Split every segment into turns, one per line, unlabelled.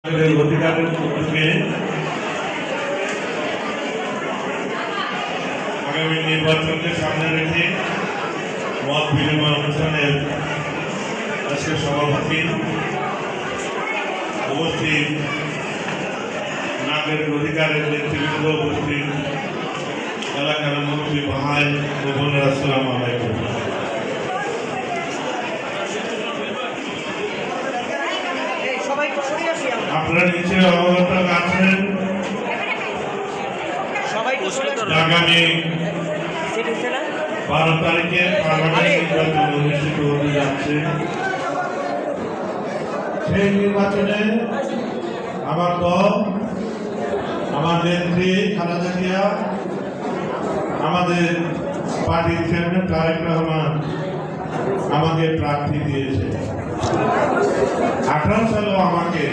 অধিকারের উদ্যোগে আগামী নির্বাচনকে সামনে রেখে মত বিনিময় অনুষ্ঠানের আজকে সভাপতি উপস্থিত, নাগরিক অধিকারের নেতৃবৃন্দ উপস্থিত, এলাকার মন্ত্রী ভাই ও বোনেরা, আসসালামু আলাইকুম। আপনারা নিচে অবগত আছেন আগামী 12 তারিখে পার্লামেন্ট নির্বাচন অনুষ্ঠিত হতে যাচ্ছে। সেই নির্বাচনে আমার দল, আমার নেত্রী খালেদা জিয়া, আমাদের পার্টির চেয়ারম্যান তারেক রহমান আমাকে প্রার্থী দিয়েছে। 18 সালেও আমাকে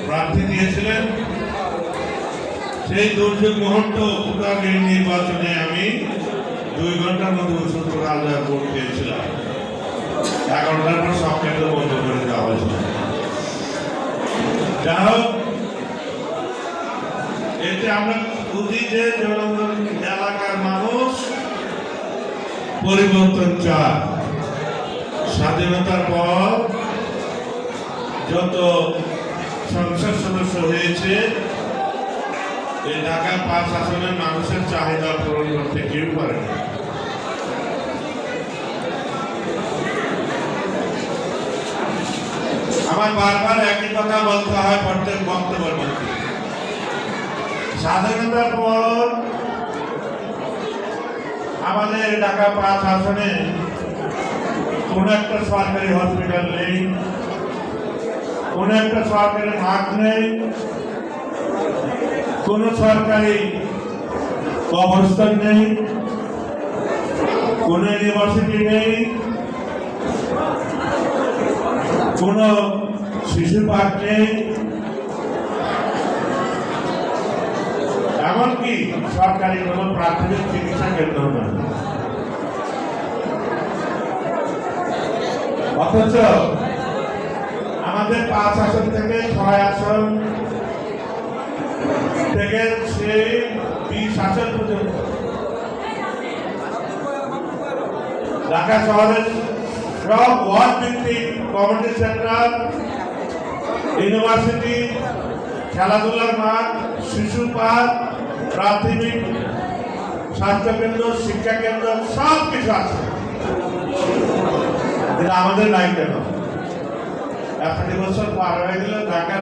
প্রার্থী দিয়েছিলেন। সেই দুর্যোগ মুহূর্ত ভোটারের নির্বাচনে আমি 2 ঘন্টার মধ্যে আলাদা ভোট পেয়েছিলাম। 11টার পর সব কেন্দ্র বন্ধ করে দেওয়া হয়েছিল। যা হোক, এতে আমরা বুঝি যে এলাকার মানুষ পরিবর্তন চায়। স্বাধীনতার পর যত সংসদ সদস্য হয়েছে, এই ঢাকা 5 আসনের মানুষের চাহিদা পূরণ করতে কেউ পারে না। আমার বারবার একই কথা বলতে হয় প্রত্যেক বক্তব্যের মধ্যে। স্বাধীনতার পর আমাদের ঢাকা 5 আসনে কোন একটা সরকারি হসপিটাল নেই, কোন একটা সরকারি মাঠ নেই, কোন সরকারি কবরস্থান নেই, কোন ইউনিভার্সিটি নেই, কোন শিশু পার্ক নেই, এমনকি সরকারি কোন প্রাথমিক চিকিৎসা কেন্দ্র নেই। অথচ আমাদের 5 আসন থেকে 6 আসন থেকে সেই 20 আসন পর্যন্ত ঢাকা শহরের সব ওয়ার্ড ভিত্তিক কমিউনিটি সেন্টার, ইউনিভার্সিটি, খেলাধুলার মাঠ, শিশু পার্ক, প্রাথমিক স্বাস্থ্য কেন্দ্র, শিক্ষা কেন্দ্র সব কিছু আছে। আমাদের নাই কেন? 1 বছর পার হয়ে গেল, ঢাকা